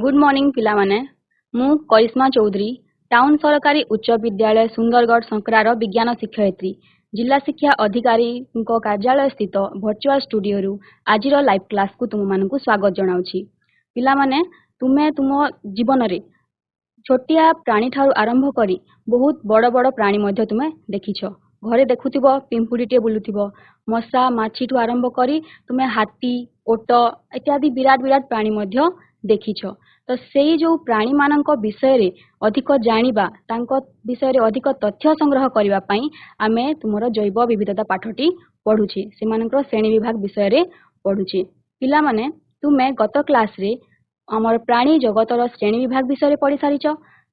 Good morning पिला माने मु करिश्मा चौधरी टाउन सरकारी उच्च विद्यालय सुंदरगढ़ संक्रार विज्ञान शिक्षयित्री जिला शिक्षा अधिकारी कार्यालय स्थित वर्चुअल स्टूडियो आज लाइव क्लास को तुम मानक स्वागत जनाऊँगी। पिला माने तुमे तुम जीवन रे छोटिया प्राणी ठारू आरंभ करी बहुत बड़ बड़ प्राणी मध्य तुमे देखिछ। घरे देखुथिबो पिंपुड़ीटे बुलुथिबो, मशा माछी ठू आरंभ करी तुमे हाथी ओट इत्यादि विराट विराट प्राणी मध्य देखिछ। तो सेई जो प्राणी मानक विषय रे अधिक जानिबा तांको विषय रे अधिक तथ्य संग्रह करिबा पई आमे तुमरो जैव विविधता पाठटी पढुछि। सेमानकर श्रेणी विभाग विषय रे पढुछि। पिला माने तुमे गत क्लास रे हमर प्राणी जगतर श्रेणी विभाग विषय रे पढि सारिछ।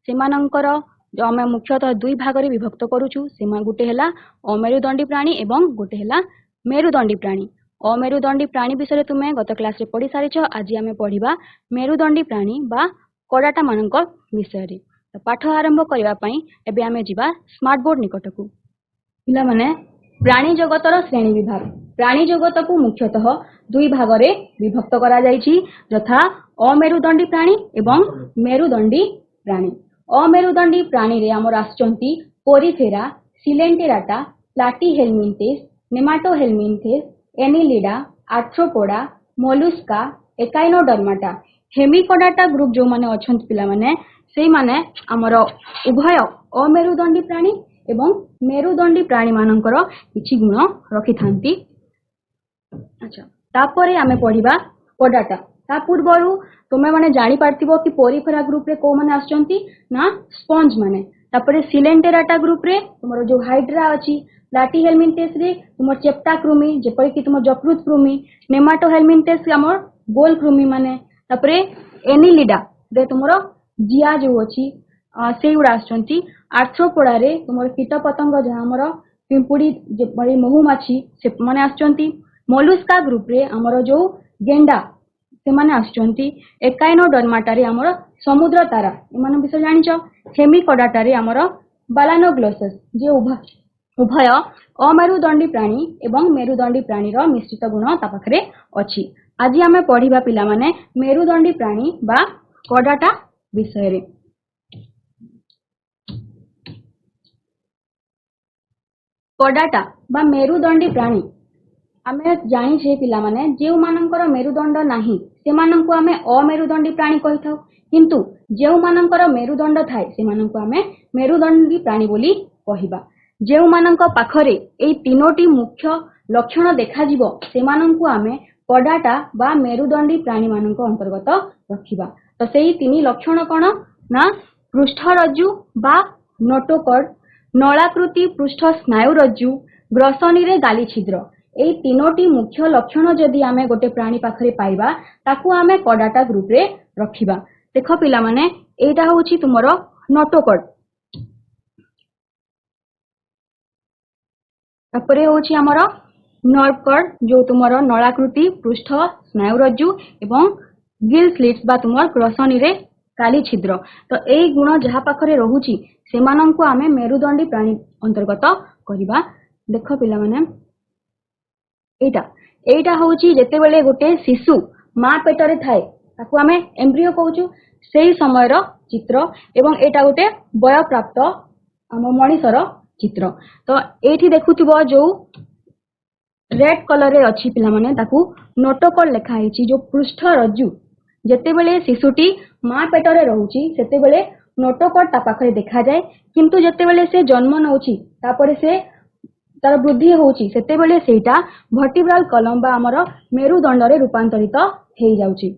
सेमानकर जो आमे मुख्यतः दुई भाग रे विभक्त करूछु। सेमा गुटे हला अमेरुदंडी प्राणी एवं गुटे हला मेरुदंडी प्राणी। अमेरुदंडी प्राणी विषय तुमे गत क्लास रे पढ़ी सारिछ। आज आमे पढ़िबा मेरुदंडी प्राणी बा कडाटा मानक विषय रे। तो पाठ आरंभ करिबा पई एबे आमे जिबा स्मार्ट बोर्ड निकटकू। पिला माने प्राणी जगतर श्रेणी विभाग प्राणी जगत को मुख्यतः दुई भाग रे विभक्त करा जायछि, यथा अमेरुदंडी प्राणी एवं मेरुदंडी प्राणी। अमेरुदंडी प्राणी रे हमर आछंती Porifera, Coelenterata, Platyhelminthes, Nemathelminthes, Annelida, Arthropoda, Mollusca, Echinodermata. Hemichordata group जो माने अछंत पिला माने सेई माने हमर उभय अमेरुदंडी प्राणी एवं मेरुदंडी प्राणी मानकर किछि गुण रखिथांती। अच्छा, तापरे आमे पढिबा कोडाटा। ता पूर्वरु तुमे माने जानि पारथिबो कि पोरिफेरा ग्रुप रे को माने आछंती ना स्पंज माने। तापरे सिलेंटेराटा ग्रुप रे तुमरो जो हाइड्रा अछि, प्लाटीहेलमिंथेस रे तुमर चेप्टा कृमि जेपरि कि तुमर जकृत कृमि, नेमाटोहेलमिंथेस हमर गोल कृमि माने। तापरे एनिलिडा रे तुमरो जिया जो अछि से गुडा आछंती। आर्थ्रोपोडा रे तुमर कीट पतंग जहा हमर पिंपुड़ी जेपरि महुमाछी से माने आछंती। मोलुस्का ग्रुप रे हमर जो गेंडा से माने आछंती। एकाइनोडर्माटा रे हमर समुद्र तारा एमान विषय जानिछ। हेमिकोडाटा रे हमर बालानोग्लोसस जे उभय अमेरुदंडी प्राणी एवं मेरुदंडी प्राणी रो मिश्रित गुण ता पाखरे अछि। आज आमे पढिबा पिला माने मेरुदंडी प्राणी बा कोडाटा विषय रे। कोडाटा बा मेरुदंडी प्राणी आमे जानि छे पिला माने जेउ मानकर मेरुदंड नाही से माननकु आमे अमेरुदंडी प्राणी कहिथाउ, किंतु जेउ मानकर मेरुदंड थाए से माननकु आमे मेरुदंडी प्राणी बोली कहिबा। जेउ मानक पाखरे एई तीनोटी मुख्य लक्षण देखा जिवो से माननकु आमे कोडाटा बा मेरुदंडी प्राणी मानक अंतर्गत रखिबा। तो सेई तीनी लक्षण कोन ना पृष्ठरज्जु बा नोटोकॉर्ड, नलाकृति पृष्ठ स्नायुरज्जु, ग्रसनी रे गाली छिद्र। एई तीनोटी मुख्य लक्षण जदि आमे गोटे प्राणी पाखरे पाइबा ताकू आमे कोडाटा ग्रुप रे रखिबा। देखो पिला माने एटा होछि तुमरो नोटोकॉर्ड। तापरे होछि हमरो नर्व कॉर्ड जो तुमरो नलाकृति पृष्ठ स्नायुरज्जु एवं गिल स्लिट्स बा तुमर ग्रसनी रे काली छिद्र। तो एई गुण जहा पाखरे रहुछि सेमानंकु आमे मेरुदंडी प्राणी अंतर्गत करिबा। देखो पिला माने एटा होछि जेते बेले गोटे शिशु मां पेटरे थाए ताकू आमे एम्ब्रियो कहूछु सेई समय रो चित्र एवं एटा गोटे वय प्राप्त हम मनीषर चित्र। तो एठी देखुथिबो जो रेड कलर रे अछि पिला माने ताकू नोटोकॉर्ड लेखा हिची। जो पृष्ठ रज्जु जेते बेले शिशुटी मां पेटरे रहुची सेते बेले नोटोकॉर्ड ता पाखरे देखा जाय, किंतु जेते बेले से जन्म नउची तापरे से तार वृद्धि होउची सेते बेले सेटा वर्टिब्रल कॉलम बा हमर मेरुदंड रे रूपांतरित हेई जाउची।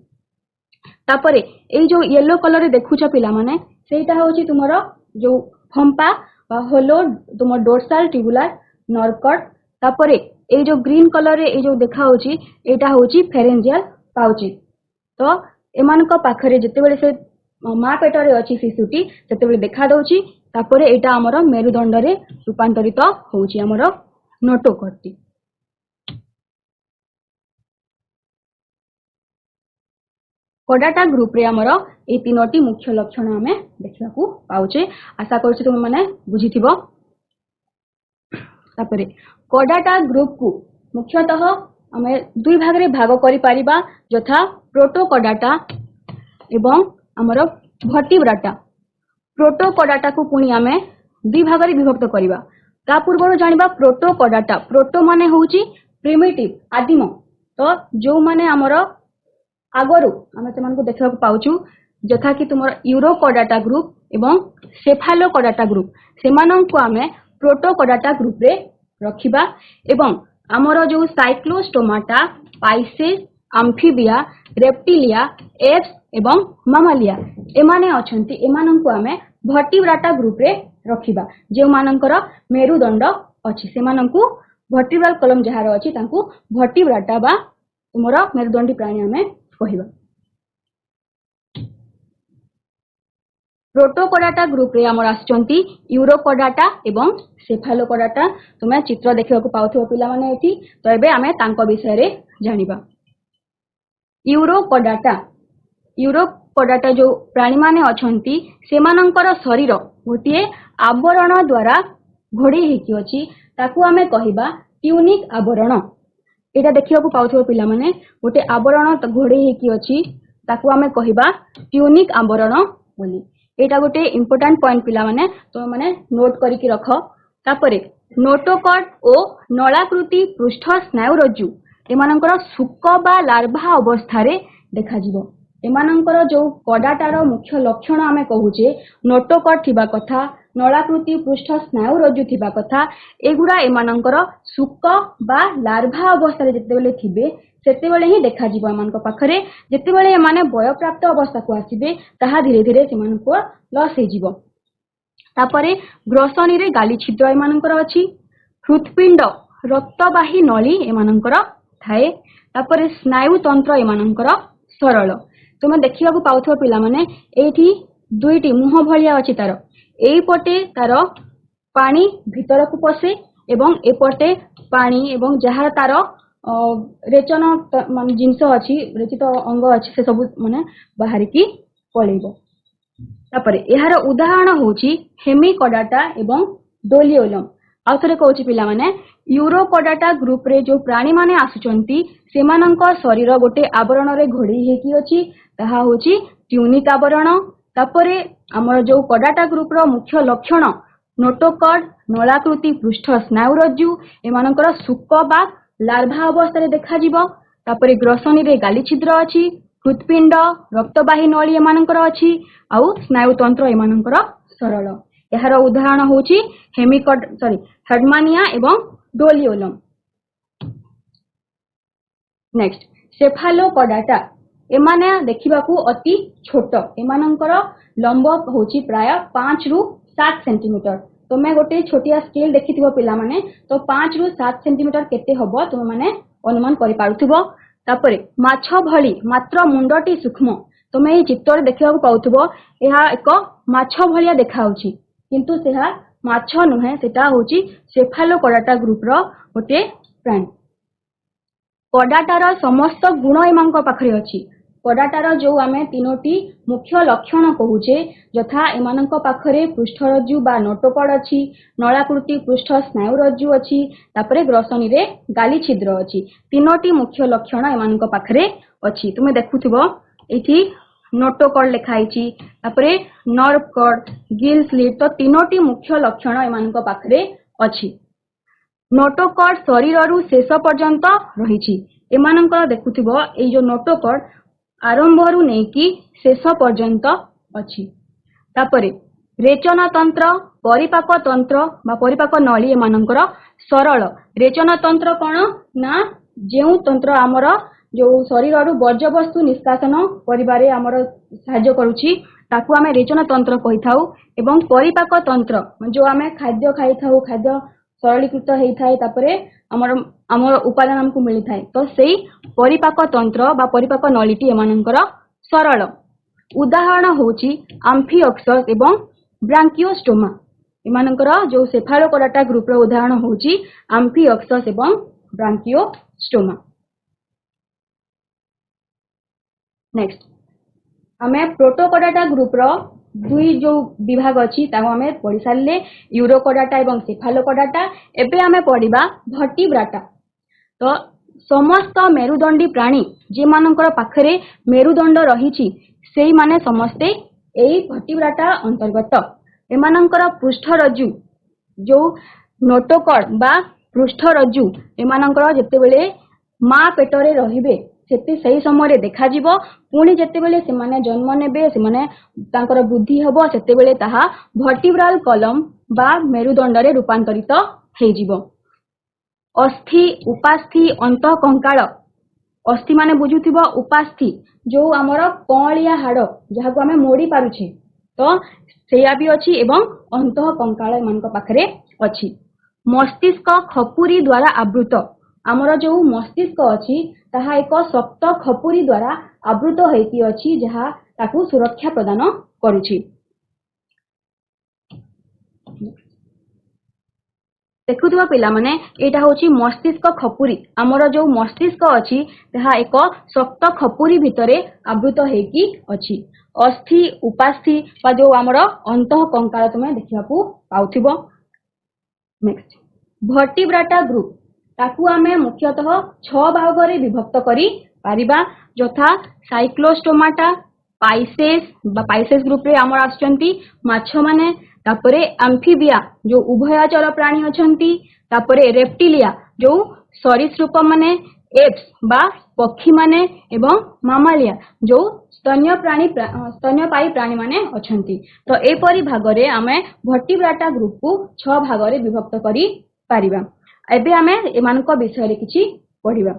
तापरे एई जो येलो कलर रे देखुछ पिला माने सेटा होउची तुमरो जो फंपा बा होलो तुमर डोर्साल ट्यूबुलर नर्व कॉर्ड। तापरे एई जो ग्रीन कलर रे एई जो देखा होउची एटा होउची फेरेंजियल पाउची। तो एमानक पाखरे जेते बेले से मां पेटरे अछि शिशुटी सेते बेले देखा दउची। तापरे एटा हमर मेरुदंड रे रूपांतरित होउची हमर नोटोकॉर्ड। कोडाटा ग्रुप रे हमर ए तीनोटी मुख्य लक्षण हमें देखिबा को पाउचे। आशा करछु तुम माने बुझिथिबो। तापरे कोडाटा ग्रुप को मुख्यतः हमें दुई भाग रे भाग करि परिबा, यथा प्रोटोकोडाटा एवं आमर भर्टिब्राटा प्रोटोकोडाटा को पुणी आमे दुई भाग रे विभक्त करिबा। ता पूर्व जानिबा प्रोटोकोडाटा। प्रोटो माने होउची प्रिमिटिव आदिम। तो जो माने आमर आगरु आमे सेमान को देखा पाउछु जथा कि तुमर यूरोकोडाटा ग्रुप एवं सेफालोकोडाटा ग्रुप सेमानन को आमे प्रोटोकोडाटा ग्रुप रे रखिबा। एवं आमर जो साइक्लोस्टोमाटा पाइसेस आम्फिबिया रेप्टिलिया एप्स एवं मामालिया एमाने अछंती एमानन को आमे भर्टिब्राटा ग्रुप रे रखिबा। जे मानकर मेरुदंड अछि सेमानन को भर्टिब्रल कलम जहार अछि तांको भर्टिब्राटा बा तुमरा मेरुदंडी प्राणी आमे कहिबा। प्रोटोकोडाटा ग्रुप रे हमर आछंती यूरोकोडाटा एवं सेफालोकोडाटा। तुमे चित्र देखिबा को पाउथो पिला माने एठी। तो एबे आमे तांको विषय रे जानिबा। यूरोकोडाटा जो प्राणी माने अछंती सेमानंकर शरीर गोटिए आवरण द्वारा घोड़ी हेकी अछि ताकू आमे कहिबा ट्यूनिक आवरण। एटा देखिबा को पाउथो पिला माने गोटे आवरण घोड़ी हेकी अछि ताकू आमे कहिबा ट्यूनिक आवरण बोली। एटा गोटे इंपोर्टेंट पॉइंट पिला माने तो माने नोट करिकि रख। तापरे नोटोकॉड ओ नलाकृति पृष्ठ स्नायुरज्जु एमानंकर सुक बा लार्भा अवस्था रे देखा जिवो। एमानंकर जो कडाटार मुख्य लक्षण आमे कहूचे नोटोकॉड थिबा कथा नलाकृति पृष्ठ स्नायुरज्जु थिबा कथा एगुडा एमानंकर सुक बा लार्भा अवस्था रे जेतेबेले थिबे सेतेबेले ही देखा जिवो। एमानक पाखरे जेतेबेले एमाने बयप्राप्त अवस्था को आसीबे ताहा धीरे धीरे सेमानको लॉस हे जिवो। तापरे ग्रसनी रे गाली छिद्र एमानकर अछि। हृत्पिंड रक्तवाही नली एमानकर थाए। तापरे स्नायु तंत्र एमानकर सरल। तुमे देखिबा को पाउथो पिला माने एठी दुईटी मुह भलिया अछि तार। एई पटे तार पानी भीतर को पसे एवं एपटे पानी एवं जहार तार रेचन मान जिंस अछि रेचित अंग अछि से सब माने बाहर की पळेबो। तापरे एहार उदाहरण होची हेमिकोडाटा एवं डोलियोलम। आउथरे कहूची पिला माने यूरोकोडाटा ग्रुप रे जो प्राणी माने आसुचंती सेमानंक शरीर गोटे आवरण रे घोड़ी हेकी अछि ताहा होची ट्यूनिक आवरण। तापरे हमर जो कोडाटा ग्रुप रो मुख्य लक्षण नोटोकॉड नलाकृति पृष्ठ स्नायुरज्जु एमानंकर सुक बा लार्भा अवस्था रे देखा जिवो। तापरे ग्रसनी रे गाली छिद्र अछि। हृत्पिंड रक्तवाही नली एमानंकर अछि आउ स्नायु तंत्र एमानंकर सरल। एहार उदाहरण होची हेडमानिया एवं डोलियोलम। नेक्स्ट सेफालोकोडाटा एमाने देखिबाकू अति छोट एमानंकर लंब होची प्राय 5 रु 7 सेंटीमीटर। तमे गोटे छोटिया स्केल देखिथिबो पिला माने तो 5 रु 7 सेंटीमीटर केते हबो तुम माने अनुमान करि पारुथिबो। तापरे माछ भली मात्र मुंडटी सूक्ष्म तमे ए चित्र देखिबा को पाउथिबो। एहा एक माछ भलिया देखाउची किंतु सेहा माछ नुहे सेटा होची सेफालोकोडाटा ग्रुप रो गोटे प्राणी। कोडाटार समस्त गुण एमानक पाखरे अछि। कोडाटार जो आमे तीनोटी मुख्य लक्षण कहूचे यथा एमानक पाखरे पृष्ठरज्जु बा नोटोकॉड अछि नलाकृति पृष्ठ स्नायुरज्जु अछि तापरे ग्रसनी रे गाली छिद्र अछि। तीनोटी मुख्य लक्षण एमानक पाखरे अछि। तुमे देखुथिबो एठी नोटोकॉड लेखाइछि तापरे नर्व कॉड गिल स्लिट तो तीनोटी मुख्य लक्षण एमानक पाखरे अछि। नोटोकॉड शरीररु शेष पर्यंत रहिछि। एमानंकर देखुथिबो एई जो नोटोकॉड आरंभरु नेकी शेष पर्यंत अछि। तापरे रेचन तंत्र परिपाक तंत्र बा परिपाक नली एमानंकर सरल। रेचन तंत्र कोन ना जेउ तंत्र आमर जो शरीररु वर्ज्य वस्तु निष्कासन करिबारे आमर सहाय्य करूछि ताकू आमे रेचन तंत्र कहिथाउ। एवं परिपाक तंत्र जो आमे खाद्य खाइथाउ खाद्य सरलीकृत हेई थाए तापरे हमर उपादान हमकु मिली थाए तो सेई परिपाक तंत्र बा परिपाक नलीटी एमानंकर सरल। उदाहरण होची आम्फिओक्सस एवं ब्रांकियोस्टोमा। एमानंकर जो सेफालोकोडाटा ग्रुप रो उदाहरण होची आम्फिओक्सस एवं ब्रांकियोस्टोमा। नेक्स्ट आमे प्रोटोकोडाटा ग्रुप रो दुई जो विभाग अछि ताको आमे पढि सारले यूरोकोडाटा एवं सेफालोकोडाटा। एबे आमे पढिबा भर्टिब्राटा। तो समस्त मेरुदंडी प्राणी जे मानकर पाखरे मेरुदंड रही सेई माने समस्ते एई भर्टिब्राटा अंतर्गत। एमानकर पृष्ठरज्जु जो नोटोकॉर्ड बा पृष्ठरज्जु एमानकर जेतेबेले माँ पेटरे रहिबे सेते सही समय देखा जिवो पुणी जेतेबेले से माने जन्म नेबे से माने तांकर बुद्धि हबो सेतेबेले ताहा भर्टिब्राल कॉलम बा मेरुदंड रे रूपांतरित हे जिवो। अस्थि उपास्थि अंत कंकाल अस्थि माने बुझुथिबो उपास्थि जो हमर कलिया हाड़ जहा को हमें मोड़ी पारुछे तो सेया भी अछि एवं अंत कंकाल मानक पाखरे अछि। मस्तिष्क खपुरी द्वारा आवृत आमर जो मस्तिष्क अछि ताहा एक शक्त खपुरी द्वारा आवृत होइति अछि जहा ताकू सुरक्षा प्रदान करूछि। देखुथिबा पिला माने एटा होछि मस्तिष्क खपुरी आमर जो मस्तिष्क अछि ताहा एक शक्त खपुरी भितरे आवृत हेकी अछि। अस्थि उपास्थि बा जो आमर अंत कंकाल तुमे देखिबाकू पाउथिबो। नेक्स्ट भर्टिब्राटा ग्रुप ताकू आमे मुख्यतः 6 भाग रे विभक्त करी पारिबा यथा साइक्लोस्टोमाटा पाइसेस बा पाइसेस ग्रुप रे आमर आछंती माछ माने तापरे एम्फीबिया जो उभयचर प्राणी अछंती तापरे रेप्टिलिया जो सरीसृप माने एप्स बा पक्षी माने एवं मामालिया जो स्तन्यपायी प्राणी माने अछंती। तो एपरी भाग रे आमे भर्टिब्राटा ग्रुप को 6 भाग रे विभक्त करी पारिबा। एबे आमे एमानक विषय रे किछि पढिबा।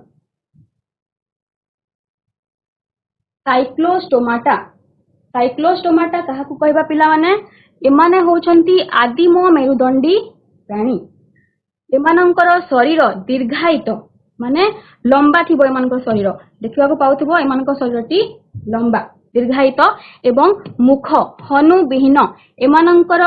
साइक्लोस्टोमाटा साइक्लोस्टोमाटा काहाकू कहबा पिला माने एमाने होचंती आदिम मेरुदंडी प्राणी। एमानकर शरीर दीर्घायित माने लंबा थिबो एमानकर शरीर देखिबाकू पाउथिबो एमानकर शरीरटी लंबा दीर्घायित एवं मुख हनु विहीन एमानकर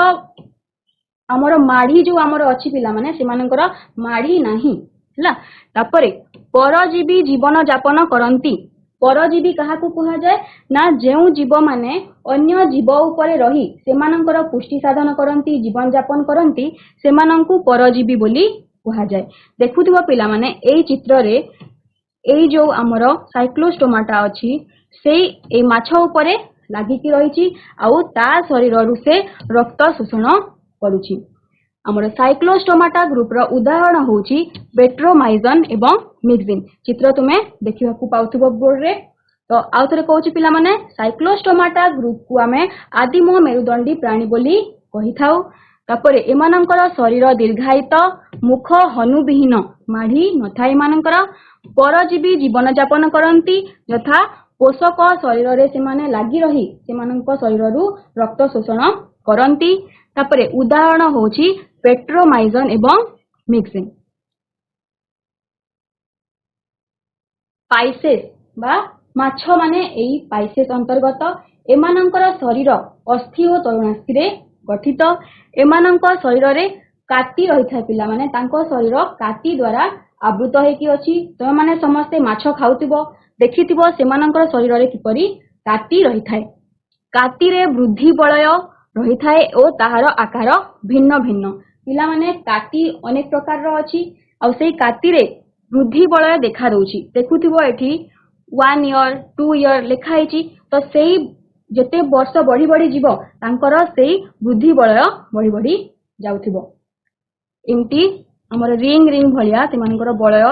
आमर माढ़ी जो आमर अछि पिला माने सेमानकर माढ़ी नाही हला। तापरे परजीवी जीवन यापन करंती परजीवी काहाकू कहा जाय ना जेउ जीव माने अन्य जीव उपरे रही सेमानकर पुष्टि साधन करंती जीवन यापन करंती सेमानंकू परजीवी बोली कहा जाय। देखुथिबो पिला माने एई चित्र रे एई जो आमर साइक्लोस्टोमाटा अछि सेई ए माछ उपरे लागिकी रहिछि आउ ता शरीर रु से रक्त शोषण करूछि। आमर साइक्लोस्टोमाटा ग्रुप रो उदाहरण होछि बेट्रोमाइजन एवं मिक्सिन चित्र तुमे देखिबाकू पाउथिबो बोर्ड रे। तो आउ थरे कहूछि पिला माने साइक्लोस्टोमाटा ग्रुप को आमे आदिम मेरुदंडी प्राणी बोली कहि थाउ। तापरे एमानंकर शरीर दीर्घायित मुख हनुविहीन माढ़ी नथाय एमानंकर परजीवी जीवन यापन करंती यथा पोषक शरीर रे सेमाने लागि रही सेमानंक शरीर रु रक्त शोषण करंती। तापरे उदाहरण होछि पेट्रोमाइजन एवं मिक्सिन। पाइसेस बा माछ माने एई पाइसेस अंतर्गत एमानंकर शरीर अस्थि और तरुणास्थि रे गठित। एमानंक शरीर रे काटी रही थाए पिला माने तांको शरीर काटी द्वारा आवृत हेकी अछि। तो माने समस्ते माछ खाउतिबो देखितिबो सेमानंकर शरीर रे किपरि काटी रही थाए। काटी रे वृद्धि बलय रही थाए ओ ताहार आकार भिन्न भिन्न पिला माने काटी अनेक प्रकार रो अछि आ सेई काटी रे वृद्धि बलय देखा दउछि। देखुतिबो एठी 1 ईयर 2 ईयर लिखा हेछि तो सेई जते वर्ष बढ़ी बढ़ी जीवो तांकर सेई वृद्धि बलय बढ़ी बढ़ी जाउथिबो। एमटी हमर रिंग रिंग भलिया सेमानकर बलय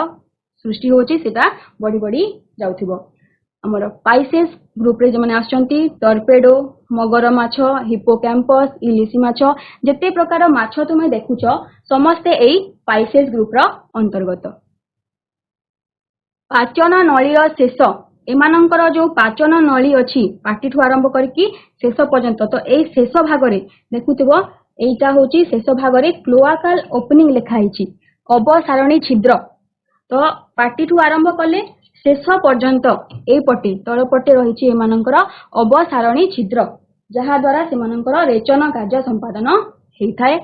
सृष्टि होछि सेटा बढ़ी बढ़ी जाउथिबो। हमर पाइसेस ग्रुप रे जमाने आछंती टर्पेडो मगर माछ हिपोकैम्पस इलिसी माछ जते प्रकार माछ तुमे देखुछ समस्ते एई पाइसेस ग्रुप रो अंतर्गत। पाचन नळी रो शेष एमानंकर जो पाचन नळी अछि पाटीठु आरंभ करकी शेष पर्यंत तो एई शेष भाग रे देखुथिबो एइटा होची शेष भाग रे क्लोआकल ओपनिंग लेखा हिची अवसारणी छिद्र तो पाटीठु आरंभ कले शेष पर्यंत ए पटे तळ पटे रहिछि एमानंकर अवसारणी छिद्र जहा द्वारा सेमानंकर रेचन कार्य संपादन हेइथाय।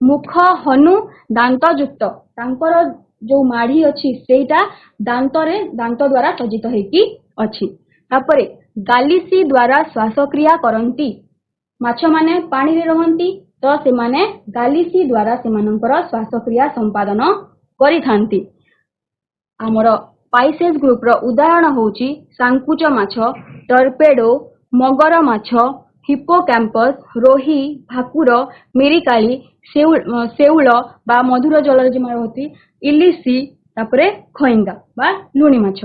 मुख हनु दांत युक्त तांकर जो माढ़ी अछि सेटा दांत द्वारा सज्जित हेकी अछि। तापरे गालिसी द्वारा श्वासक्रिया करंती माछ माने पानी रे रहंती तो से माने गालिसी द्वारा सेमानंकर श्वासक्रिया संपादन करिथांती। आमर पाइसेस ग्रुप रो उदाहरण होउची सांकुच माछ, टर्पेडो, मगर माछ, हिप्पोकैम्पस, रोही, भाकुर, मेरिकाली, सेउल बा मधुर जलर जे रहती इलिसी, तापरे खइंगा बा लुणी माछ।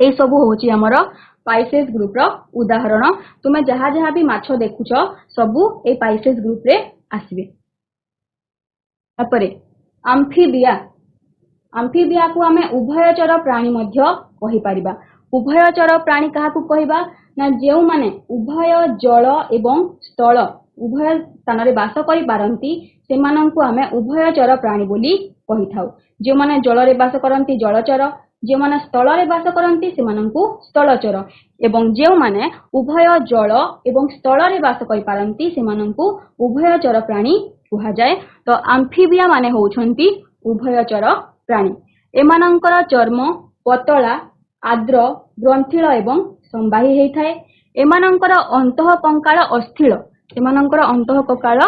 ए सबु होउची हमर पाइसेस ग्रुप रो उदाहरण। तुमे जहा जहा भी माछ देखुछ सबु ए पाइसेस ग्रुप रे आसीबे। तापरे आम्फिबिया, आम्फिबिया को आमे उभयचर प्राणी मध्य कहि परिबा। उभयचर प्राणी काहाकू कहिबा ना जेउ माने उभय जल एवं स्थल उभय स्थान रे वास करि पारंती सेमानंकु आमे उभयचर प्राणी बोली कहिथाउ। जे माने जल रे वास करंती जलचर, जे माने स्थल रे वास करंती सेमानंकु स्थलचर एवं जे माने उभय जल एवं स्थल रे वास करि पारंती सेमानंकु उभयचर प्राणी कुहा जाय। तो आम्फिबिया माने होउछंती उभयचर प्राणी। एमानंकर चर्म पतला, आर्द्र, ग्रंथिल एवं संवाही हेइथाय। एमानंकर अंतः कंकाल अस्थिल, एमानंकर अंतः कंकाल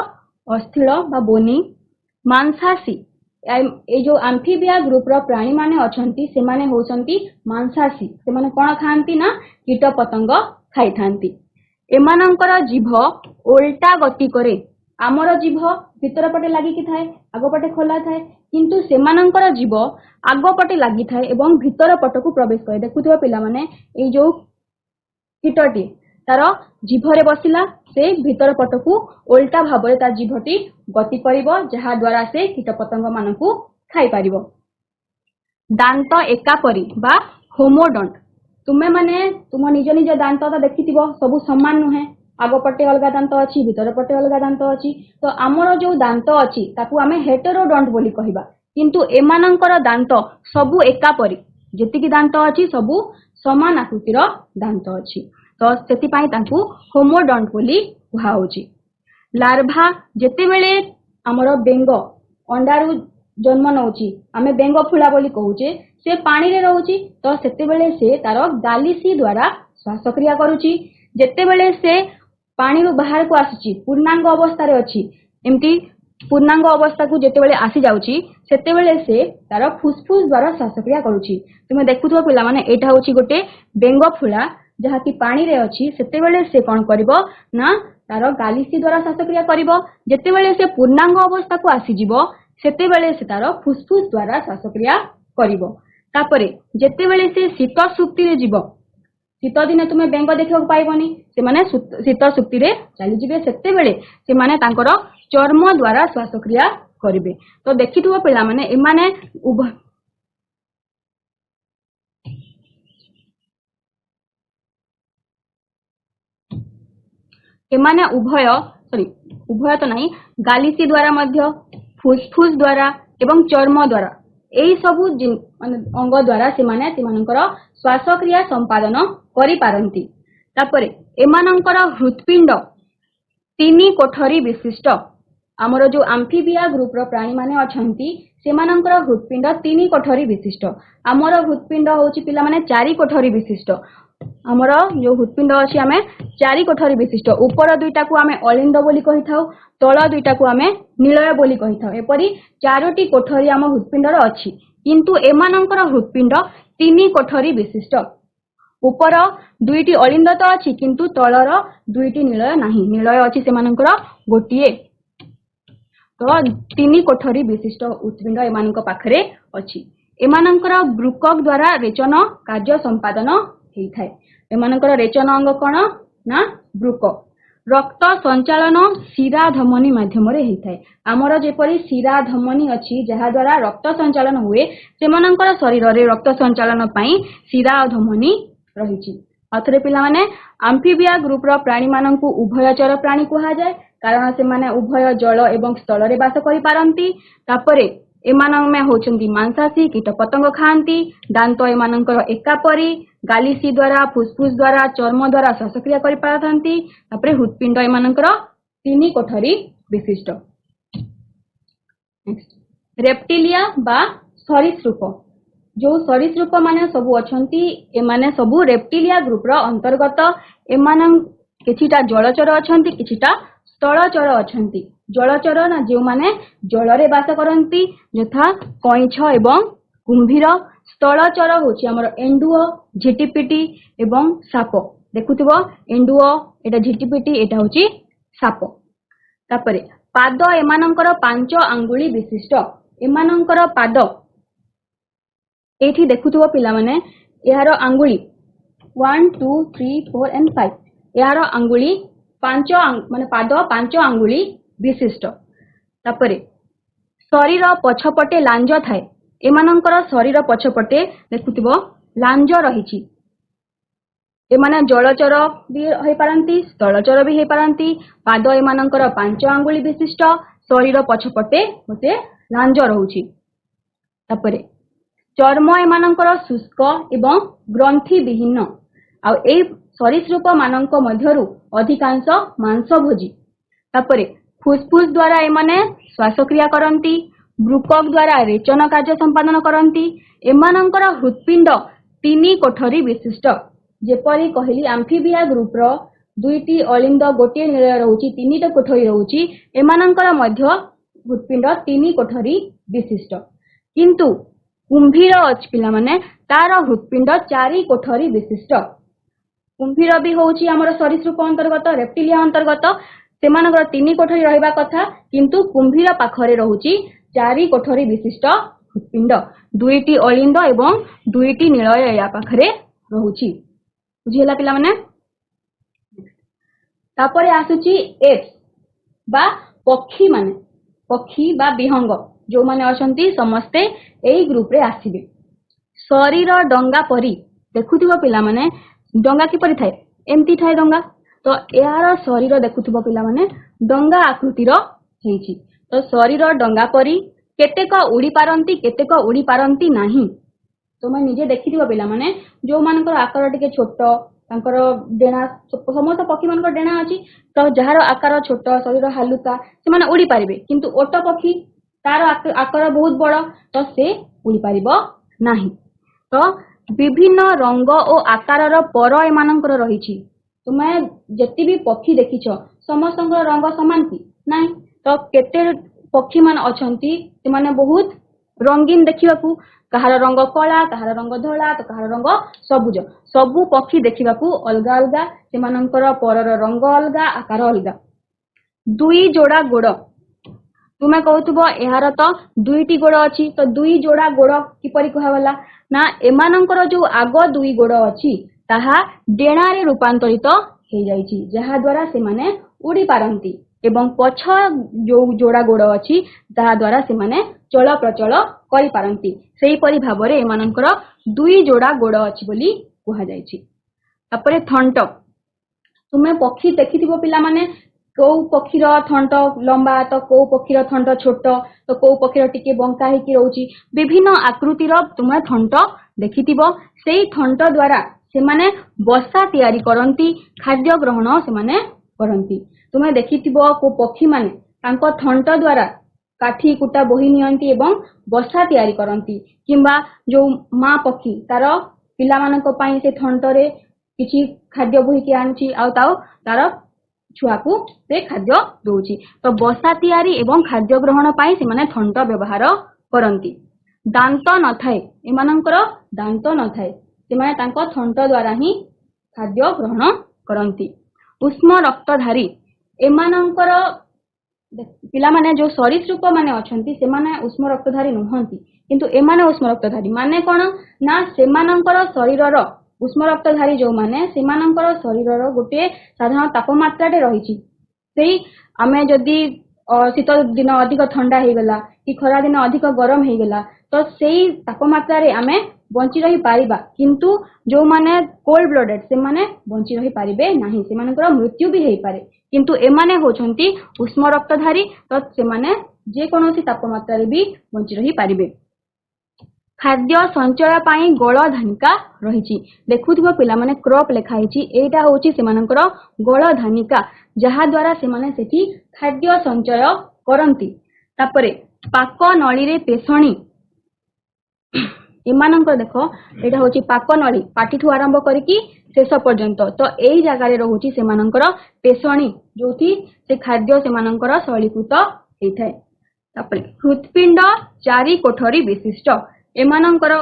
अस्थिल बा बोनी, मांसासी। ए जो आम्फिबिया ग्रुप रो प्राणी माने अछंती से माने होउछंती मांसासी। से माने कोन खांती ना कीट पतंग खाइ थांती। एमानंकर जीभ उल्टा गति करे। आमर जीभ भीतर पटे लागि कि थाए, आगो पटे खोला थाए, किंतु सेमानंकर जीभ आगो पटे लागि थाए एवं भीतर पटकू प्रवेश करे। देखुथिबा पिला माने ए जो कीटटी तार जीभरे बसिला से भीतर पटकू उल्टा भाबरे तार जीभटी गति करिवो, जहा द्वारा से कीट पतंग मानकू खाइ पारिवो। दांत एकापरी बा होमोडंट। तुमे माने तुम निज निज दांत तो देखिथिबो सब समान नुहे, आगो पटे अलगा दांत अछि, भीतर पटे अलगा दांत अछि। तो आमर जो दांत अछि ताकू आमे हेटेरोडंट बोली कहिबा, किंतु एमानंकर दांत सबु एकापरी, जेतिकी दांत अछि सबु समान आकृतिर दांत अछि। तो सेति पई ताकू होमोडंट बोली कुहा होछि। लार्भा जेतेबेले आमर बेंग अंडारू जन्म नउछि, आमे बेंग फुला बोली कहूचे, से पानी रे रहउछि। तो सेतेबेले से तार गालिसी द्वारा श्वासक्रिया करूछि। जेतेबेले से पानी रो बाहर को आसुछि, पूर्णांग अवस्था रे अछि, एमती पूर्णांग अवस्था को जेतेबेले आसी जाउछि सेतेबेले से तार फुसफुस द्वारा श्वासक्रिया करूछि। तुमे देखुथो पिला माने एटा होछि गोटे बेंग फुला जहा कि पानी रे अछि। सेतेबेले से कोन करिवो ना तार गालिसी द्वारा श्वासक्रिया करिवो। जेतेबेले से पूर्णांग अवस्था को आसी जिवो सेतेबेले से तार फुसफुस द्वारा श्वासक्रिया करिवो। तापरे जेतेबेले से शीत सुक्ति रे जिवो, शीत दिने तुमे बेंग देखिବାକୁ पाइबनी, से माने शीत सुक्ति रे चली जिवे, सेतेबेले से माने तांकर चर्म द्वारा श्वासक्रिया करिवे। तो देखिथुवा पिला माने एमाने एमाने उभय तो नहीं, गालिसी द्वारा मध्य, फुसफुस द्वारा एवं चर्म द्वारा एई सबु अंग द्वारा से माने तिमानकर श्वासक्रिया संपादन करि पारंती। तापरे एमानकर हृत्पिंड 3 कोठरी विशिष्ट। आमर जो आम्फिबिया ग्रुप रो प्राणी माने अछंती सेमानकर हृत्पिंड 3 कोठरी विशिष्ट। आमर हृत्पिंड होछि पिला माने 4 कोठरी विशिष्ट। आमर जो हृत्पिंड अछि आमे 4 कोठरी विशिष्ट। ऊपर दुईटा को आमे अलिंद बोली कहिथाउ, तळ दुईटा को आमे निलय बोली कहिथाउ। एपरि 4टी कोठरी आम हृत्पिंडर अछि, किंतु एमानंकर हृत्पिंड 3 कोठरी विशिष्ट। ऊपर 2टी अलिंद तो अछि, किंतु तळर 2टी निलय नाही। निलय अछि सेमानंकर गोटिए। तो 3 कोठरी विशिष्ट हृत्पिंड एमानंक पाखरे अछि। एमानंकर ब्रुकक द्वारा रेचन कार्य संपादन हेइथाय। एमानंकर रेचन अंग कोन ना ब्रुक। रक्त संचालन शिरा धमनी माध्यम रे हेइथाय। आमर जेपरि शिरा धमनी अछि जहा द्वारा रक्त संचालन हुए, सेमानंकर शरीर रे रक्त संचालन पई शिरा धमनी रहिछि। अथरे पिला माने आम्फिबिया ग्रुप रो प्राणी माननकु उभयचर प्राणी कुहा जाय, कारण से माने उभय जल एवं स्थल रे वास करि पारंती। तापरे एमानंग में होचंती मांसासी, कीट पतंग खांती। दांत एमानंकर एकापरी, गालिसी द्वारा, फुसफुस द्वारा, चर्म द्वारा श्वासक्रिया करि पारंती। तापरे हृत्पिंड एमानंकर 3 कोठरी विशिष्ट। रेप्टिलिया बा सरीसृप। जो सरीसृप माने सबु अछंती एमाने सबु रेप्टिलिया ग्रुप रो अंतर्गत। एमानंग किछिटा जलचर अछंती, किछिटा स्थलचर अछंती। जलचर ना जो माने जल रे वास करंती, यथा कइछ एवं कुंभीर। स्थलचर होची हमर एंडुओ झिटिपिटी एवं साप देखुथिबो एंडुओ एटा झिटिपिटी एटा होची साप तापरे पाद एमानंकर 5 आंगुली विशिष्ट एमानंकर पाद एठी देखुथिबो पिला माने यार आंगुली 1 2 3 4 एंड 5 यार आंगुली 5 माने पाद 5 आंगुली विशिष्ट तापरे शरीर पछपटे लांज थाए एमानंकर शरीर पछपटे देखुथिबो लांज रहिछि एमाने जलचर भी होई पारंती स्थलचर भी होई पारंती पाद एमानंकर 5 आंगुली विशिष्ट शरीर पछपटे होते लांज रहुछि तापरे चर्म एमानंकर शुष्क एवं ग्रंथि विहीन आ ए सरीसृप मानक मध्यरु अधिकांश मांस भोजी तापरे फुसफुस द्वारा एमाने श्वासक्रिया करंती ब्रुकक द्वारा रेचन कार्य संपादन करंती एमानंकर हृत्पिंड 3 कोठरी विशिष्ट जेपरी कहली एम्फीबिया ग्रुप रो दुईटी अलिंद गोटे निलय रहउची 3टा कोठरी रहउची एमानंकर मध्य हृत्पिंड 3 कोठरी विशिष्ट किंतु कुंभीर अछि पिला माने तार हृत्पिंड 4 कोठरी विशिष्ट कुंभीर भी होउची हमर सरीसृप अंतर्गत रेप्टिलिया अंतर्गत सेमानकर 3 कोठरी रहइबा कथा किंतु कुंभीर पाखरे रहउची 4 कोठरी विशिष्ट हृत्पिंड दुईटी अलिंद एवं दुईटी निलय या पाखरे रहउची बुझिला पिला माने तापरे आसुची एप्स बा पक्षी बा विहंग जो माने अछंती समस्ते एई ग्रुप रे आसीबे शरीर डंगा परी देखुथिबो पिला माने डंगा किपरि थाए एमती थाए डंगा तो यार शरीर देखुथिबो पिला माने डंगा आकृतिर हेछि तो शरीर डंगा परी केतेक उड़ी पारंती नाही तो मैं निजे देखिथिबो पिला माने जो मानकर आकार टिके छोट तांकर डेना समस्त पक्षी मानकर डेना अछि तो जहार आकार छोट शरीर हालुका से माने उड़ी पारिबे किंतु ओट पक्षी तार आकार बहुत बड़ तो से उड़ी पारिबो नाही तो विभिन्न रंग और आकार पर एमानंकर रहिछि तुमे जति भी पक्षी देखिछ समस्त रंग समान कि नाही तो केते पक्षी मान अछंती से माने बहुत रंगीन देखिबाकू कहार रंग कला कहार रंग धला तो कहार रंग सबुज सबु पक्षी देखिबाकू अलगा अलगा से मानंकर परर रंग अलगा आकार अलगा दुई जोड़ा गोड़ तुमे कहउथबो एहार तो दुईटी गोड़ अछि तो दुई जोड़ा गोड़ किपरि कहवाला ना एमानंकर जो आगो दुई गोड़ अछि ताहा डेना रे रूपांतरित हे जाइछि जहा द्वारा से माने उड़ी पारंती एवं पछ जो जोड़ा गोड़ अछि ताहा द्वारा से माने चल प्रचल करि पारंती सेही परि भाबरे एमानंकर दुई जोड़ा गोड़ अछि बोली कुहा जाइछि तापरे थंट तुमे पक्षी देखिथिबो पिला माने को पक्षीर थंट लंबा तो को पक्षीर थंट छोट तो को पक्षीर टिके बंका हेकी रहउची विभिन्न आकृतिर तुमे थंट देखिथिबो सेही थंट द्वारा से माने बसा तयारी करंती खाद्य ग्रहण से माने करंती तुमे देखिथिबो को पक्षी माने तांको थंट द्वारा काठी कुटा बोही नियंती एवं बसा तयारी करंती किंबा जो मां पक्षी तार पिला मानको पई से थंटरे किछि खाद्य बोही के आनछि आ तार छुआ को से खाद्य दोची तो बसा तयारी एवं खाद्य ग्रहण पाई से माने थंट व्यवहार करंती दांत न थाए एमानंकर दांत न थाए से माने तांको थंट द्वारा ही खाद्य ग्रहण करंती उष्म रक्तधारी एमानंकर पिला माने जो सरीसृप माने अछंती से माने उष्म रक्तधारी नहंती किंतु एमाने उष्म रक्तधारी माने कोन ना सेमानंकर शरीरर उष्म रक्तधारी जो माने सेमानंकर शरीरर गोटे साधारण तापमात्रा रे रहिछि सेही आमे जदी शीत दिन अधिक ठंडा हे गला कि खरा दिन अधिक गरम हे गला तो सेही तापमात्रा रे आमे बंची रही पारिबा किंतु जो माने कोल्ड ब्लडेड से माने बंची रही पारिबे नाही से मानकर मृत्यु भी हे पारे किंतु एमाने होछंती उष्म रक्तधारी तो से माने जे कोनोसी तापमात्रा रे भी बंची रही पारिबे खाद्य संचय पाई गळ धानिका रहिछि देखुथिबो पिला माने क्रॉप लेखा हिछि एटा होछि सेमानकर गळ धानिका जहा द्वारा से माने सेठी खाद्य संचय करंती तापरे पाक नळी रे पेसणी एमानकर देखो एटा होछि पाक नळी पाटीठु आरंभ करिकि शेष पर्यंत तो एई जागा रे रहउछि सेमानकर पेसणी जोथि से खाद्य सेमानकर शैलीकृत हेइथाय तापरे हृत्पिंड 4 कोठरी विशिष्ट एमानंकर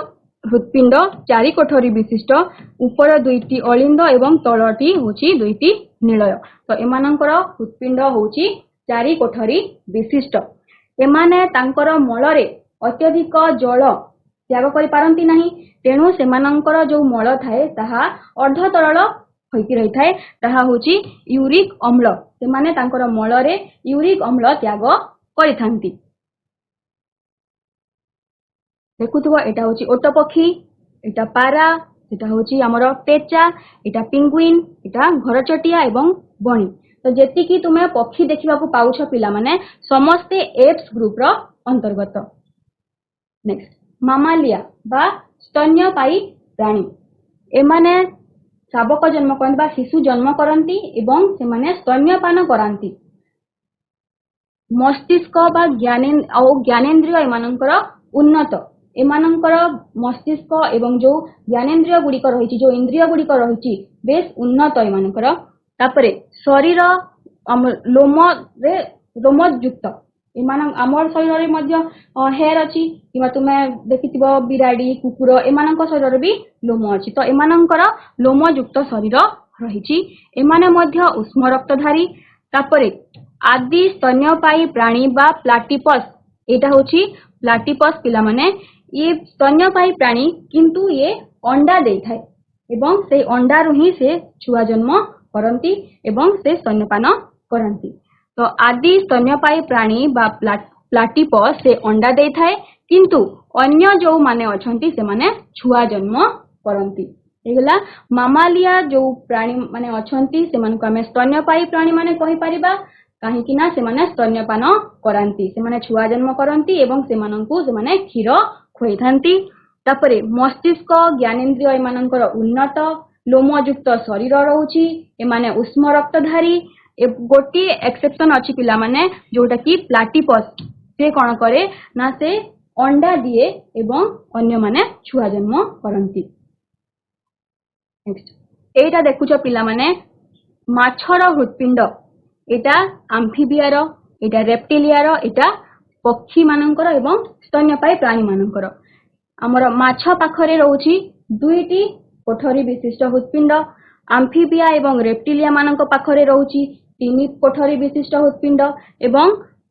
हृत्पिंड चारि कोठरी विशिष्ट ऊपर दुईटी अलिंद एवं तलटी होची दुईटी निलय। तो एमानंकर हृत्पिंड होची चारि कोठरी विशिष्ट। एमाने तांकर मलरे अत्यधिक जल त्याग करि पारंती नाही, तेणु सेमानंकर जो मल थाए ताहा अर्ध तरल होइकी रही थाए, ताहा होची यूरिक अम्ल। सेमाने तांकर मलरे यूरिक अम्ल त्याग करिथांती। देखुथबो एटा होची ओट पक्षी, एटा पारा, एटा होची हमर पेचा, एटा पिंगुइन, एटा घरचटिया एवं बणी। तो जेति कि तुमे पक्षी देखिबा को पाउछ पिला माने समस्ते एप्स ग्रुप रो अंतर्गत। नेक्स्ट मामालिया बा स्तन्यपायी प्राणी। एमाने शावक जन्म करନ୍ତି बा शिशु जन्म करନ୍ତି एवं सेमाने स्तन्यपान करନ୍ତି। मस्तिष्क बा ज्ञानेन्द्रिय एमानंकर उन्नत। एमानंकर मस्तिष्क एवं जो ज्ञानेन्द्रिय गुड़िक रही, जो इंद्रिय गुड़िक रही बेस उन्नत एमानंकर। तापरे शरीर रोमयुक्त। आमर शरीर रे मध्य हेयर अछि किबा तुमे देखिथिबो बिराडी कुकुर एमानंक शरीर भी लोम अछि। तो एमानंकर लोमयुक्त शरीर रहिछि। एमाने मध्य उष्म रक्तधारी। तापरे आदि स्तन्यपायी प्राणी बा प्लाटिपस, एटा होछि प्लाटिपस पिला माने ये स्तन्यपायी प्राणी किंतु ये अंडा देई थाए एवं से अंडा रु ही से छुआ जन्म करंती एवं से स्तन्यपान करंती। तो आदि स्तन्यपायी प्राणी बा प्लाटिपस से अंडा देई थाए किंतु अन्य जो माने अछंती से माने छुआ जन्म करंती। एगला मामालिया जो प्राणी माने अछंती से माने को हमें स्तन्यपायी प्राणी माने कहि परिबा, काहे कि ना से माने स्तन्यपान करंती, से माने छुआ जन्म करंती एवं से मानंकु से माने क्षीर खोइथांती। तापरे मस्तिष्क ज्ञानेन्द्रिय एमानंकर उन्नत, लोमयुक्त शरीर रहउची, एमाने उष्म रक्तधारी। गोटी एक्सेप्शन अछि पिला माने जोटा कि प्लाटिपस से कोन करे ना से अंडा दिए एवं अन्य माने छुआ जन्म करंती। नेक्स्ट एटा देखुछ पिला माने माछर हृत्पिंड। एटा आम्फिबिया रो, एटा रेप्टिलिया रो, एटा पक्षी मानंकर एवं स्तन्यपायी प्राणी मानंकर। हमर माछ पाखरे रहउची दुईटी कोठरी विशिष्ट हृत्पिंड। आम्फिबिया एवं रेप्टिलिया मानंक पाखरे रहउची तीन कोठरी विशिष्ट हृत्पिंड एवं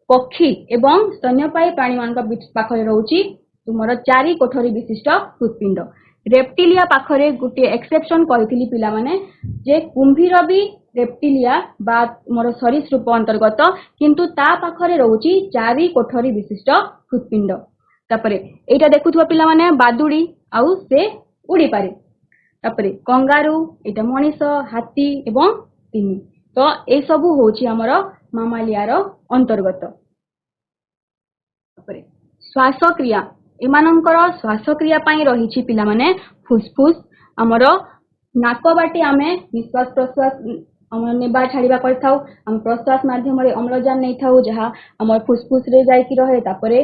पक्षी एवं स्तन्यपायी प्राणी मानक पाखरे रहउची तुमर चारि कोठरी विशिष्ट हृत्पिंड। रेप्टिलिया पाखरे गुटे एक्सेप्शन करिथिली पिला माने जे कुंभीर भी रेप्टिलिया बा मोर सरीसृप अंतर्गत, किंतु ता पाखरे रहउची चारि कोठरी विशिष्ट हृत्पिंड। तापरे एटा देखुथबो पिला माने बादुड़ी आउ से उड़ी पारे। तापरे कंगारू, एटा मनीष, हाथी एवं तिमी। तो ए सबु होची हमर मामालिया रो अंतर्गत। तापरे श्वासक्रिया, एमानंकर श्वासक्रिया पई रहिछि पिला माने फुसफुस। हमर नाक बाटी आमे निश्वास प्रश्वास हम नेबा छाड़ीबा करथाउ। हम प्रश्वास माध्यम रे अम्लजान नै थाउ जहा हमर फुसफुस रे जाई कि रहे। तापरे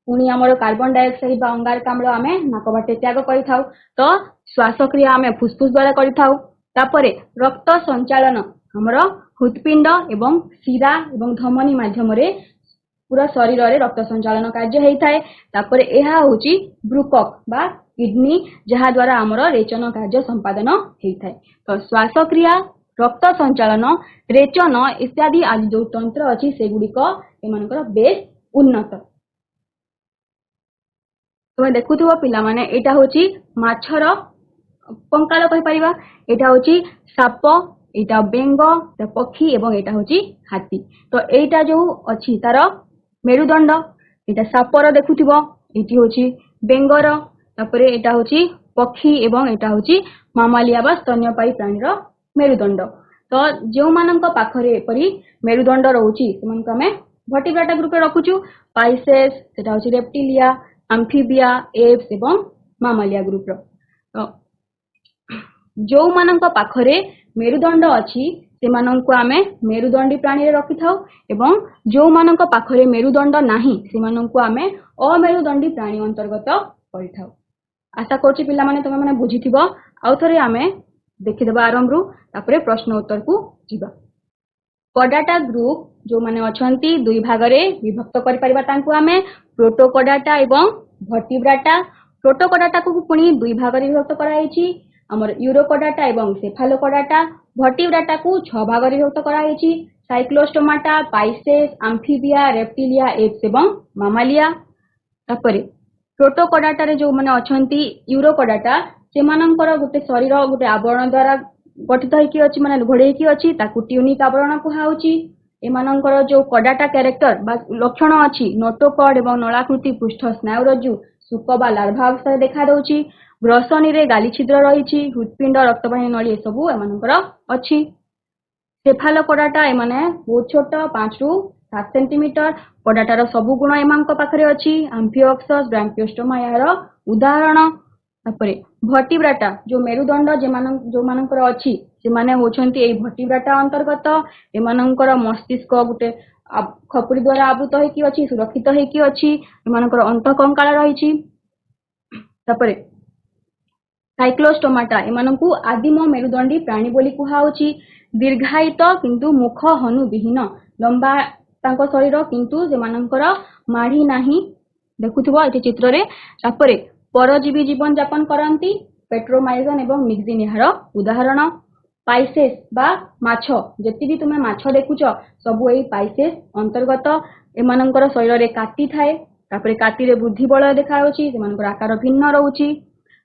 पुणी हमर कार्बन डाइऑक्साइड बा अंगारकाम्ल आमे नाक बाटे त्याग करिथाउ। तो श्वासक्रिया आमे फुसफुस द्वारा करिथाउ। तापरे रक्त संचालन हमर हृत्पिंड एवं शिरा एवं धमनी माध्यम रे पूरा शरीर रे रक्त संचालन कार्य हेई थाए। तापरे एहा होची ब्रुकक बा किडनी जहा द्वारा हमर रेचन कार्य संपादन हेई थाए। तो श्वासक्रिया, रक्त संचालन, रेचन इत्यादि आदि जो तंत्र अछि सेगुडिक एमानकर बेस उन्नत। तुम देखुथबो पिला माने एटा होची माछर कंकाल कहि परिबा। एटा होची साप, एटा बेंग, एटा पक्षी एवं एटा होची हाथी। तो एटा जो अछि तार मेरुदंड। एटा सापर देखुथबो, एटी होची बेंगर, तापरे एटा होची पक्षी एवं एटा होची मामालिया बा स्तन्यपायी प्राणी रो मेरुदंड। तो जो मानक पाखरे परी मेरुदंड रहउची सेमानक हमें वर्टिब्रेटा ग्रुप रे रखुछु। पाइसेस, सेटा होची रेप्टिलिया, आम्फिबिया, एप्स एवं मामालिया ग्रुप रो। तो जो मानक पाखरे मेरुदंड अछि सेमानंकु आमे मेरुदंडी प्राणी रे रखिथाउ एवं जो मानक पाखरे मेरुदंड नाही सेमानंकु आमे अमेरुदंडी प्राणी अंतर्गत करिथाउ। आशा करछि पिला माने तमे माने बुझिथिबो। आउ थरे आमे देखिदेबा आरंभ रु तापरे प्रश्न उत्तर को जिबा। कोडाटा ग्रुप जो माने अछंती दुई भाग रे विभक्त करि परिबा तांकु आमे प्रोटोकोडाटा एवं वर्टिब्राटा। प्रोटोकोडाटा को पुणी दुई भाग रे विभक्त कराइछि हमर यूरोकोडाटा एवं सेफालोकोडाटा वर्टिब्राटा को 6 भाग रे विभक्त कराइछि साइक्लोस्टोमाटा पाइसेस आम्फिबिया रेप्टिलिया एप्स एवं मामालिया तापरे प्रोटोकोडाटा रे जो माने अछंती यूरोकोडाटा सेमानंकर गोटे शरीर गोटे आवरण द्वारा गठित होइकी अछि माने घोड़ेकी अछि ताकू ट्यूनिक आवरण कुहाउछि एमानंकर जो कोडाटा कैरेक्टर बा लक्षण अछि नोटोकॉड एवं नलाकृति पृष्ठ स्नायुरज्जु सुक बा लार्भा अवस्था देखा दउछि ग्रसनी रे गाली छिद्र रहिछि हृदपिंड रक्तवाहिनी नळी सब एमानंकर अछि सेफालोकोडाटा एमाने बहुत छोट 5 रु 7 सेंटीमीटर कोडाटार सब गुण एमानक पाखरे अछि आम्फिओक्सस ब्रांकियोस्टोमा यार उदाहरण तापरे वर्टिब्राटा जो मेरुदंड जो मानकर अछि से माने होछंती एई वर्टिब्राटा अंतर्गत एमानकर मस्तिष्क गुटे खपुरी द्वारा आवृत होइकी अछि सुरक्षित होइकी अछि एमानकर अंतःकंकाल रहिछि तापरे साइक्लोस्टोमाटा एमानकु आदिम मेरुदंडी प्राणी बोली कुहाउछि दीर्घायित किंतु मुख हनु विहीन लंबा तांको शरीर किंतु सेमानकर माढ़ी नाही देखुथिबो एति चित्र रे तापरे परजीवी जीवन यापन करंती पेट्रोमाइजन एवं निक्सिन यार उदाहरण पाइसेस बा माछो जेति भी तुमे माछो देखुछ सब एई पाइसेस अंतर्गत एमानकर शरीर रे काटी थाए तापरे काटी रे बुद्धि बल देखाउछि सेमानकर आकार भिन्न रहउछि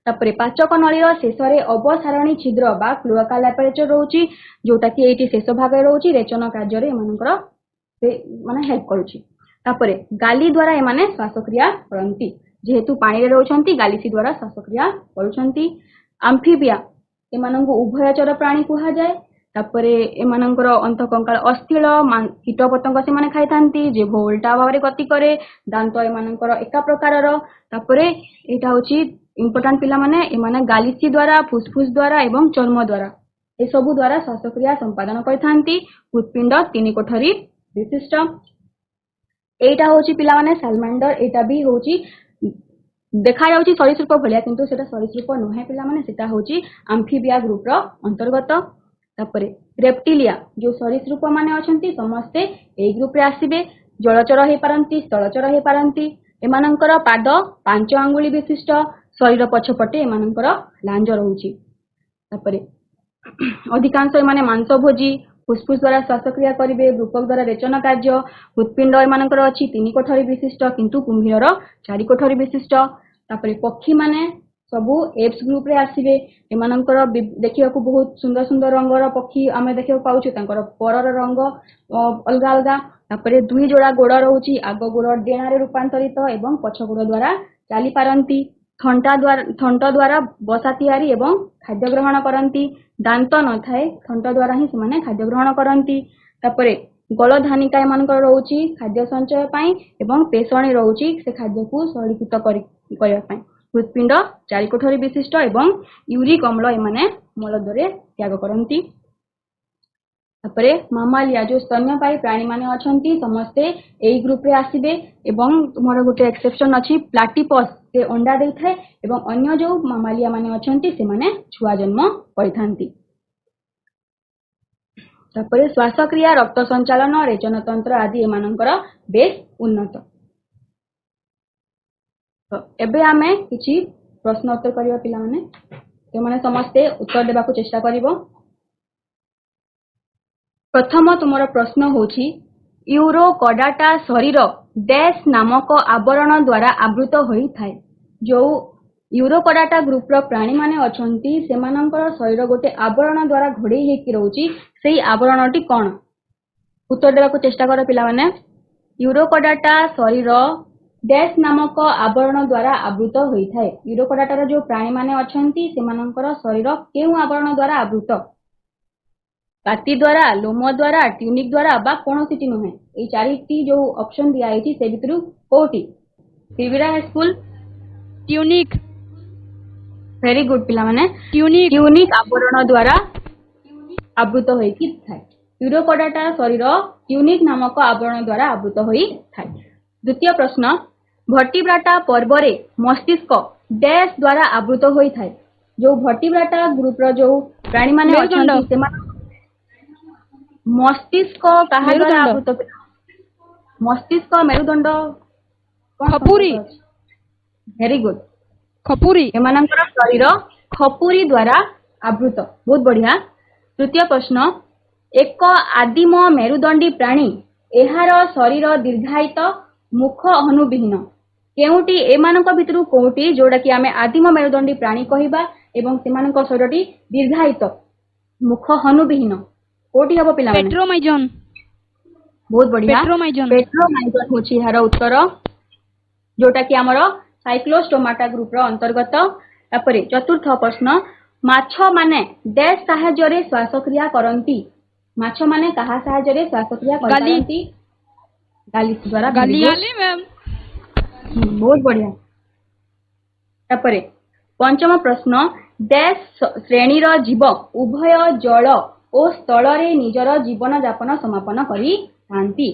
तापरे पाचक नळीर शेषरे अवसारणी छिद्र बा क्लोअकाल एपरेचर रहउछि जोटा कि एटी शेष भाग रहउछि रेचन कार्य रे एमानकर से माने हेल्प करूछि तापरे गाली द्वारा एमाने श्वासक्रिया करंती जेहेतु पानी रे रहउछंती गालीसी द्वारा श्वासक्रिया करूछंती आम्फिबिया एमानंगु उभयचर प्राणी कुहा जाय तापरे एमानंकर अंतःकंकाल अस्थिल कीट पतंग से माने खाइथांती जे उल्टा भाव रे गति करे दांत एमानंकर एका प्रकारर तापरे एटा होची इंपोर्टेंट पिला माने एमाने गालीसी द्वारा फुसफुस द्वारा एवं चर्म द्वारा ए सबु द्वारा श्वासक्रिया संपादन करथांती हृदपिंड 3 कोठरी विशिष्ट एटा होची पिला माने सालमांडर एटा भी होची देखा जाउची सरीसृप भलिया किंतु सेटा सरीसृप नहे पिला माने सेटा होची आम्फिबिया ग्रुप रो अंतर्गत तापरे रेप्टिलिया जो सरीसृप माने अछंती समस्ते एई ग्रुप रे आसीबे जलचर हे पारंती स्थलचर हे पारंती एमानंकर पाद 5 आंगुली विशिष्ट शरीर पछपटे एमानंकर लांज रहउची तापरे अधिकांश एमाने मांस भोजी फुसफुस द्वारा श्वासक्रिया करिवे ग्रुपक द्वारा रेचन कार्य हृदपिंड एमानकर अछि 3 कोठरी विशिष्ट किंतु कुंभीरर 4 कोठरी विशिष्ट तापरे पक्षी माने सबु एप्स ग्रुप रे आसीबे एमानंकर देखियाकू बहुत सुंदर सुंदर रंगर पक्षी आमे देखियो पाउछु तांकर परर रंग अलगा अलगा तापरे दुई जोड़ा गोड़ रहउची आगो गोड़ डेणा रे रूपांतरित एवं पछ गोड़ द्वारा चाली पारंती थंट द्वारा बसा तैयारी एवं खाद्य ग्रहण करंती दांत न थाए थंट द्वारा ही सेमाने खाद्य ग्रहण करंती तापरे गलधानिका एमानकर रहउची खाद्य संचय पई एवं पेशणी रहउची से खाद्य को सलीकृत करिया पई हृदपिंड 4 कोठरी विशिष्ट एवं यूरिक अम्ल एमाने मल द्वारे त्याग करंती तापरे मामालिया जो स्तन्यपायी प्राणी माने अछंती समस्ते एई ग्रुप रे आसीबे एवं मोर गोटे एक्सेप्शन अछि प्लाटिपस से अंडा देई थाए एवं अन्य जो मामालिया माने अछंती से माने छुआ जन्म करिथांती तापरे श्वासक्रिया रक्त संचालन रेचन तंत्र आदि एमानंकर बेस उन्नत तो एबे आमे किछि प्रश्न उत्तर करियो पिला माने ते माने समस्ते उत्तर देबा को चेष्टा करिवो प्रथम तुमर प्रश्न होछि यूरोकोडाटा शरीर डैश नामक आवरण द्वारा आवृत होई थाए जो यूरोकोडाटा ग्रुप रो प्राणी माने अछंती सेमानंकर शरीर गोटे आवरण द्वारा घोड़ेई हेकि रहउची सेही आवरणटी कोन उत्तर देबा को चेष्टा कर पिला माने यूरोकोडाटा शरीर डैश नामक आवरण द्वारा आवृत होई थाए यूरोकोडाटा रो जो प्राणी माने अछंती सेमानंकर शरीर केउ आवरण द्वारा आवृत पाती द्वारा लोम द्वारा ट्यूनिक द्वारा बा कोनोसिटी नहे ए चारिटी जो ऑप्शन दिया आइछि से भितरु कोटी त्रिविरा स्कूल ट्यूनिक वेरी गुड पिला माने ट्यूनिक आवरण द्वारा आवृत होई कि थाए यूरोकोडाटा शरीर ट्यूनिक नामक आवरण द्वारा आवृत होई थाए द्वितीय प्रश्न वर्टिब्राटा पर्वरे मस्तिष्क डैश द्वारा आवृत होई थाए जो वर्टिब्राटा ग्रुप रो जो प्राणी माने अछंती सेमा मस्तिष्क कहा द्वारा आवृत मस्तिष्क मेरुदंड खपुरी वेरी गुड ଖପୁରି ଏମାନଙ୍କର ଶରୀର ଖପୁରି ଦ୍ୱାରା ଆବୃତ। ବହୁତ ବଢିଆ। ତୃତୀୟ ପ୍ରଶ୍ନ, ଏକ ଆଦିମ ମେରୁଦଣ୍ଡୀ ପ୍ରାଣୀ, ଏହାର ଶରୀର ଦୀର୍ଘାୟିତ, ମୁଖ ହନୁବିହୀନ। କେଉଁଟି ଏମାନଙ୍କ ଭିତରୁ କୋଉଟି ଯୋଉଟା କି ଆମେ ଆଦିମ ମେରୁଦଣ୍ଡୀ ପ୍ରାଣୀ କହିବା ଏବଂ ସେମାନଙ୍କ ଶରୀରଟି ଦୀର୍ଘାୟିତ, ମୁଖ ହନୁବିହୀନ? କୋଉଟି ହବ ପିଲାମାନେ? ପେଟ୍ରୋମାଇଜନ୍ ବହୁତ ବଢିଆ। ପେଟ୍ରୋମାଇଜନ୍ ପେଟ୍ରୋମାଇଜନ୍ ହେଉଛି ଏହାର ଉତ୍ତର, ଯୋଉଟା କି ଆମର ସାଇକ୍ଲୋଷ୍ଟୋମାଟା ଗ୍ରୁପର ଅନ୍ତର୍ଗତ। ତାପରେ ଚତୁର୍ଥ ପ୍ରଶ୍ନ, ମାଛ ମାନେ ଡ୍ୟାଶ ସାହାଯ୍ୟରେ ଶ୍ୱାସକ୍ରିୟା କରନ୍ତି? ମାଛ ମାନେ କାହା ସାହାଯ୍ୟରେ ଶ୍ୱାସକ୍ରିୟା କରିପାରନ୍ତି? ଗାଲି ଦ୍ୱାରା। ଗାଲି ମ୍ୟାମ୍ ବହୁତ ବଢିଆ। ତାପରେ ପଞ୍ଚମ ପ୍ରଶ୍ନ, ଡ୍ୟାଶ ଶ୍ରେଣୀର ଜୀବ ଉଭୟ ଜଳ ଓ ସ୍ଥଳରେ ନିଜର ଜୀବନ ଯାପନ ସମାପନ କରିଥାନ୍ତି?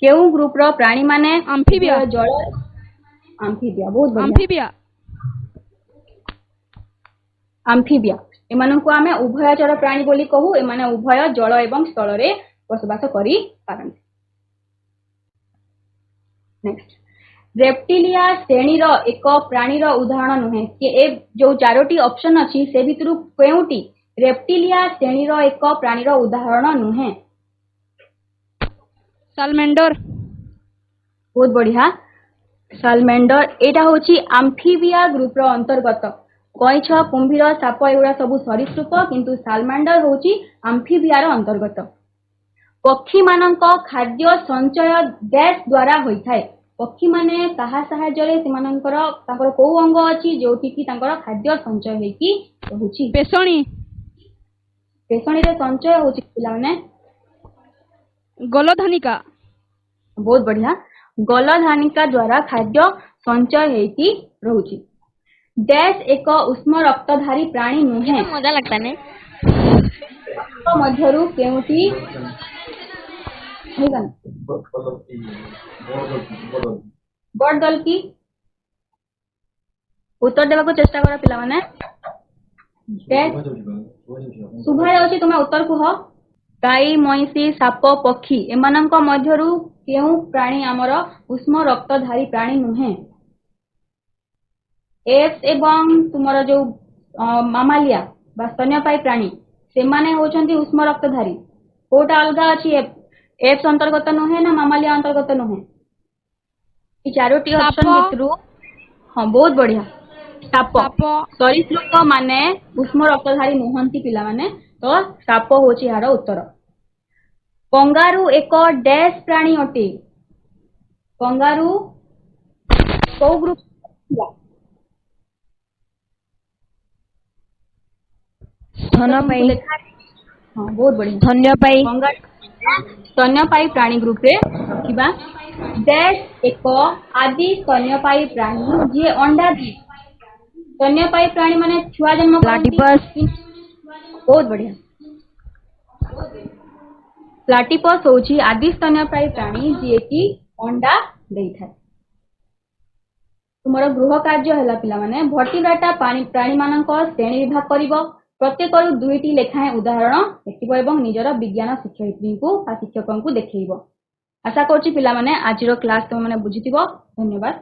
କେଉଁ ଗ୍ରୁପର ପ୍ରାଣୀ ମାନେ ଆମ୍ଫିବିଆ ଜଳ? ଆମ୍ଫିବିଆ। ବହୁତ ବଢିଆ। ଆମ୍ଫିବିଆ ଆମ୍ଫିବିଆ ଏମାନଙ୍କୁ ଆମେ ଉଭୟଚର ପ୍ରାଣୀ ବୋଲି କହୁ। ଏମାନେ ଉଭୟ ଜଳ ଏବଂ ସ୍ଥଳରେ ବସବାସ କରିପାରନ୍ତି। ନେକ୍ସଟ, ରେପ୍ଟିଲିଆ ଶ୍ରେଣୀର ଏକ ପ୍ରାଣୀର ଉଦାହରଣ ନୁହେଁ? ଏ ଯୋଉ ଚାରୋଟି ଅପସନ ଅଛି ସେ ଭିତରୁ କେଉଁଟି ରେପ୍ଟିଲିଆ ଶ୍ରେଣୀର ଏକ ପ୍ରାଣୀର ଉଦାହରଣ ନୁହେଁ? ସାଲମେଣ୍ଡର ବହୁତ ବଢିଆ। ସାଲମେଣ୍ଡର ଏଇଟା ହଉଛି ଆମ୍ଫିବିଆ ଗ୍ରୁପର ଅନ୍ତର୍ଗତ। କଇଁଛ, କୁମ୍ଭୀର, ସାପ ଏଗୁଡା ସବୁ ସରୀସୃପ, କିନ୍ତୁ ସାଲମାଣ୍ଡର ହଉଛି ଆମ୍ଫିବିଆର ଅନ୍ତର୍ଗତ। ପକ୍ଷୀମାନଙ୍କ ଖାଦ୍ୟ ସଞ୍ଚୟ ଡ୍ୟାଶ ଦ୍ୱାରା ହୋଇଥାଏ? ପକ୍ଷୀମାନେ କାହା ସାହାଯ୍ୟରେ ସେମାନଙ୍କର ତାଙ୍କର କୋଉ ଅଙ୍ଗ ଅଛି ଯୋଉଠି କି ତାଙ୍କର ଖାଦ୍ୟ ସଞ୍ଚୟ ହେଇକି ରହୁଛି? ପେଷଣି ପେଷଣିରେ ସଞ୍ଚୟ ହଉଛି ପିଲାମାନେ? ଗଲଧାନିକା ବହୁତ ବଢିଆ। ଗଲଧାନିକା ଦ୍ୱାରା ଖାଦ୍ୟ ସଞ୍ଚୟ ହେଇକି ରହୁଛି। ଡ୍ୟାଶ ଏକ ଉଷ୍ମ ରକ୍ତଧାରୀ ପ୍ରାଣୀ ନୁହେଁ? ମଜା ଲାଗତା ନେ ମଧ୍ୟରୁ କେଉଁଟି? ବଡଦଲକି। ଉତ୍ତର ଦେବାକୁ ଚେଷ୍ଟା କର ପିଲାମାନେ। ଶୁଭା ଯାଉଛି, ତୁମେ ଉତ୍ତର କୁହ। ଗାଈ, ମଇଁଷି, ସାପ, ପକ୍ଷୀ ଏମାନଙ୍କ ମଧ୍ୟରୁ କେଉଁ ପ୍ରାଣୀ ଆମର ଉଷ୍ମ ରକ୍ତଧାରୀ ପ୍ରାଣୀ ନୁହେଁ? ଏପ୍ସ ଏବଂ ତୁମର ଯୋଉ ମାମାଲିଆ ବା ସ୍ତନ୍ୟପାୟୀ ପ୍ରାଣୀ ସେମାନେ ହଉଛନ୍ତି ଉଷ୍ମ ରକ୍ତଧାରୀ। କୋଉଟା ଅଲଗା ଅଛି? ଏପ୍ସ ଅନ୍ତର୍ଗତ ନୁହେଁ ନା ମାମାଲିଆ ଅନ୍ତର୍ଗତ ନୁହେଁ? এই ଚାରୋଟି ଅପସନ ଭିତରୁ ହଁ, ବହୁତ ବଢିଆ। ସାପ। ସରୀସୃପ ମାନେ ଉଷ୍ମ ରକ୍ତଧାରୀ ନୁହନ୍ତି ପିଲାମାନେ, ତ ସାପ ହଉଛି ଏହାର ଉତ୍ତର। କଙ୍ଗାରୁ ଏକ ଡ୍ୟାଶ ପ୍ରାଣୀ ଅଟେ? କଙ୍ଗାରୁ କୋଉ ଗ୍ରୁପ? ସ୍ତନ୍ୟପାୟୀ ହଁ, ବହୁତ ବଢିଆ। ସ୍ତନ୍ୟପାୟୀ ସ୍ତନ୍ୟପାୟୀ ପ୍ରାଣୀ ଗ୍ରୁପରେ ରଖିବା। ଡ୍ୟାଶ ଏକ ଆଦି ସ୍ତନ୍ୟପାୟୀ ପ୍ରାଣୀ ଯିଏ ଅଣ୍ଡା ଦିଏ? ସ୍ତନ୍ୟପାୟୀ ପ୍ରାଣୀ ମାନେ ଛୁଆ ଜନ୍ମ କରନ୍ତି। ବହୁତ ବଢିଆ। ପ୍ଲାଟିପସ୍ ହଉଛି ଆଦି ସ୍ତନ୍ୟପାୟୀ ପ୍ରାଣୀ ଯିଏକି ଅଣ୍ଡା ଦେଇଥାଏ। ତୁମର ଗୃହ କାର୍ଯ୍ୟ ହେଲା ପିଲାମାନେ, ଭର୍ଟିବ୍ରାଟା ପ୍ରାଣୀମାନଙ୍କ ଶ୍ରେଣୀ ବିଭାଗ କରିବ। ପ୍ରତ୍ୟେକରୁ 2ଟି ଲେଖାଏଁ ଉଦାହରଣ ଲେଖିବ ଏବଂ ନିଜର ବିଜ୍ଞାନ ଶିକ୍ଷୟିତ୍ରୀଙ୍କୁ ବା ଶିକ୍ଷକଙ୍କୁ ଦେଖେଇବ। ଆଶା କରୁଛି ପିଲାମାନେ ଆଜିର କ୍ଲାସ ତୁମେ ବୁଝିଥିବ। ଧନ୍ୟବାଦ।